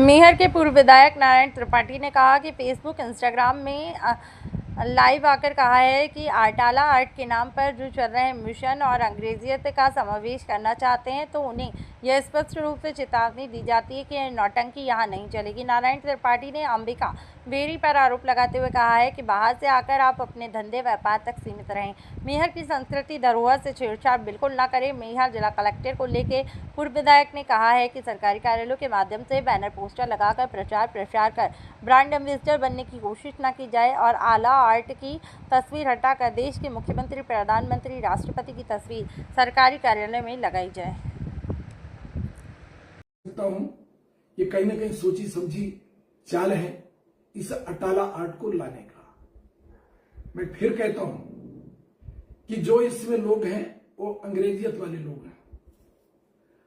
मेहर के पूर्व विधायक नारायण त्रिपाठी ने कहा कि फेसबुक इंस्टाग्राम में लाइव आकर कहा है कि अटाला आर्ट के नाम पर जो चल रहे मिशन और अंग्रेजियत का समावेश करना चाहते हैं तो उन्हें यह स्पष्ट रूप से चेतावनी दी जाती है कि नौटंकी यहाँ नहीं चलेगी। नारायण त्रिपाठी ने अंबिका बेरी पर आरोप लगाते हुए कहा है कि बाहर से आकर आप अपने धंधे व्यापार तक सीमित रहें, मेहर की संस्कृति धरोहर से छेड़छाड़ बिल्कुल न करें। मेहर जिला कलेक्टर को लेकर पूर्व विधायक ने कहा है कि सरकारी कार्यालयों के माध्यम से बैनर पोस्टर लगाकर प्रचार प्रसार कर ब्रांड एम्बेसडर बनने की कोशिश न की जाए और आला आर्ट की तस्वीर हटाकर देश के मुख्यमंत्री, प्रधानमंत्री, राष्ट्रपति की तस्वीर सरकारी कार्यालय में लगाई जाए। ये कहीं ना कहीं सोची समझी चाल है इस अटाला आर्ट को लाने का। मैं फिर कहता हूं कि जो इसमें लोग हैं वो अंग्रेजियत वाले लोग हैं।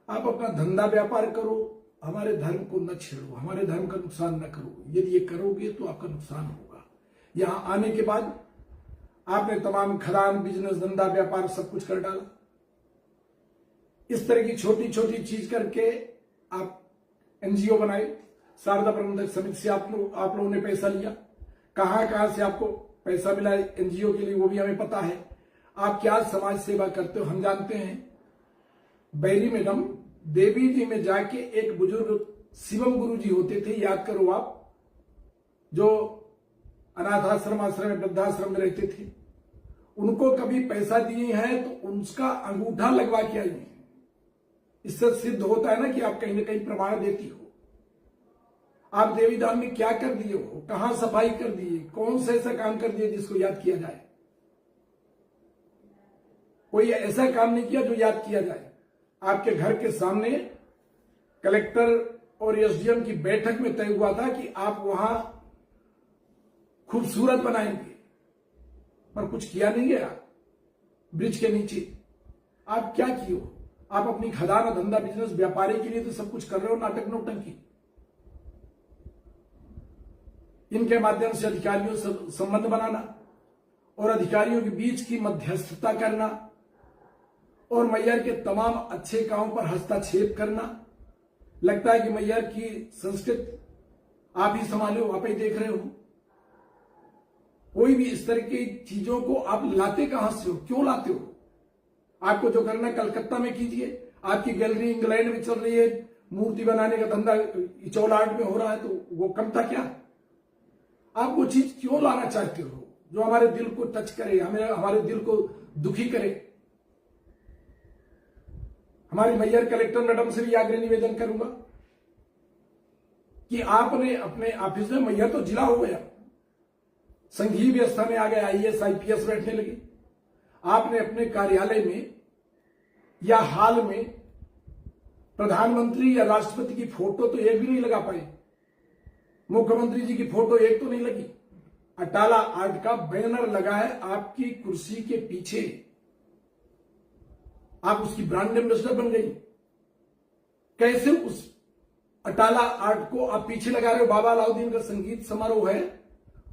आप अपना धंधा व्यापार करो, हमारे धर्म को न छेड़ो, हमारे धर्म का नुकसान न करो। यदि ये करोगे तो आपका नुकसान होगा। यहां आने के बाद आपने तमाम खदान, बिजनेस, धंधा, व्यापार सब कुछ कर डाला। इस तरह की छोटी छोटी चीज करके आप एनजीओ बनाए, शारदा प्रबंधक समिति से आप लोगों ने पैसा लिया। कहां से आपको पैसा मिला एनजीओ के लिए वो भी हमें पता है। आप क्या समाज सेवा करते हो हम जानते हैं। बैरी मैडम देवी जी में जाके एक बुजुर्ग शिवम गुरु जी होते थे, याद करो आप, जो अनाथ आश्रम में, वृद्धाश्रम में रहते थे। उनको कभी पैसा दिए हैं तो उसका अंगूठा लगवा के आई है। इससे सिद्ध होता है ना कि आप कहीं ना कहीं प्रमाण देती हो। आप देवी दान में क्या कर दिए हो, कहां सफाई कर दिए, कौन सा ऐसा काम कर दिए जिसको याद किया जाए? कोई ऐसा काम नहीं किया जो याद किया जाए। आपके घर के सामने कलेक्टर और एसडीएम की बैठक में तय हुआ था कि आप वहां खूबसूरत बनाएंगे, पर कुछ किया नहीं गया। ब्रिज के नीचे आप क्या किए हो? आप अपनी खदान, धंधा, बिजनेस, व्यापारी के लिए तो सब कुछ कर रहे हो, नाटक नौटंकी। इनके माध्यम से अधिकारियों से संबंध बनाना और अधिकारियों के बीच की मध्यस्थता करना और मैयर के तमाम अच्छे कामों पर हस्तक्षेप करना। लगता है कि मैयर की संस्कृति आप ही संभालो, आप ही देख रहे हो। कोई भी इस तरह की चीजों को आप लाते कहां से हो, क्यों लाते हो? आपको जो करना है कलकत्ता में कीजिए। आपकी गैलरी इंग्लैंड में चल रही है, मूर्ति बनाने का धंधा इचौल आर्ट में हो रहा है, तो वो कम था क्या? आप वो चीज क्यों लाना चाहते हो जो हमारे दिल को टच करे, हमारे दिल को दुखी करे? हमारी मैयर कलेक्टर मैडम से भी आग्रह निवेदन करूंगा कि आपने अपने ऑफिस में, मैयर तो जिला हो गया, संघीय व्यवस्था में आ गया, आईएएस आईपीएस बैठने लगे। आपने अपने कार्यालय में या हाल में प्रधानमंत्री या राष्ट्रपति की फोटो तो एक भी नहीं लगा पाए, मुख्यमंत्री जी की फोटो एक तो नहीं लगी। अटाला आर्ट का बैनर लगा है आपकी कुर्सी के पीछे। आप उसकी ब्रांड एम्बेसडर बन गई। कैसे उस अटाला आर्ट को आप पीछे लगा रहे हो? बाबा अलाउद्दीन का संगीत समारोह है,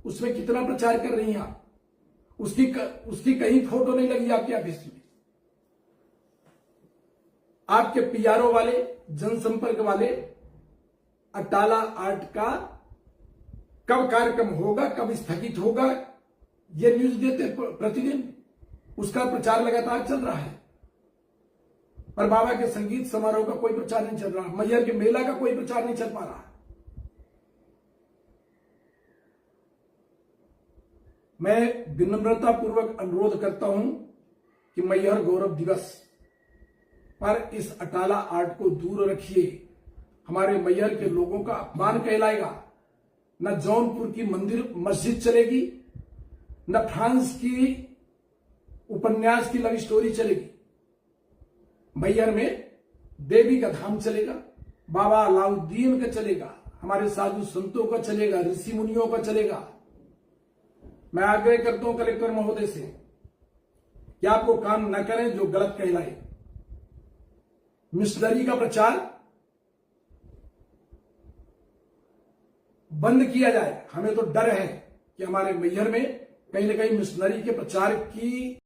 उसमें कितना प्रचार कर रही हैं आप? उसकी कहीं फोटो नहीं लगी आपके ऑफिस में। आपके पीआरओ वाले, जनसंपर्क वाले अटाला आर्ट का कब कार्यक्रम होगा, कब स्थगित होगा, ये न्यूज देते प्रतिदिन। उसका प्रचार लगातार चल रहा है, पर बाबा के संगीत समारोह का कोई प्रचार नहीं चल रहा। मैयर के मेला का कोई प्रचार नहीं चल पा रहा। मैं विनम्रता पूर्वक अनुरोध करता हूं कि मैयर गौरव दिवस पर इस अटाला आर्ट को दूर रखिए। हमारे मैयर के लोगों का अपमान कहलाएगा। न जौनपुर की मंदिर मस्जिद चलेगी, न फ्रांस की उपन्यास की लव स्टोरी चलेगी। मैयर में देवी का धाम चलेगा, बाबा अलाउद्दीन का चलेगा, हमारे साधु संतों का चलेगा, ऋषि मुनियों का चलेगा। मैं आग्रह करता हूं कलेक्टर महोदय से कि आप वो काम न करें जो गलत कहलाए। मिशनरी का प्रचार बंद किया जाए। हमें तो डर है कि हमारे मैहर में कहीं ना कहीं मिशनरी के प्रचार की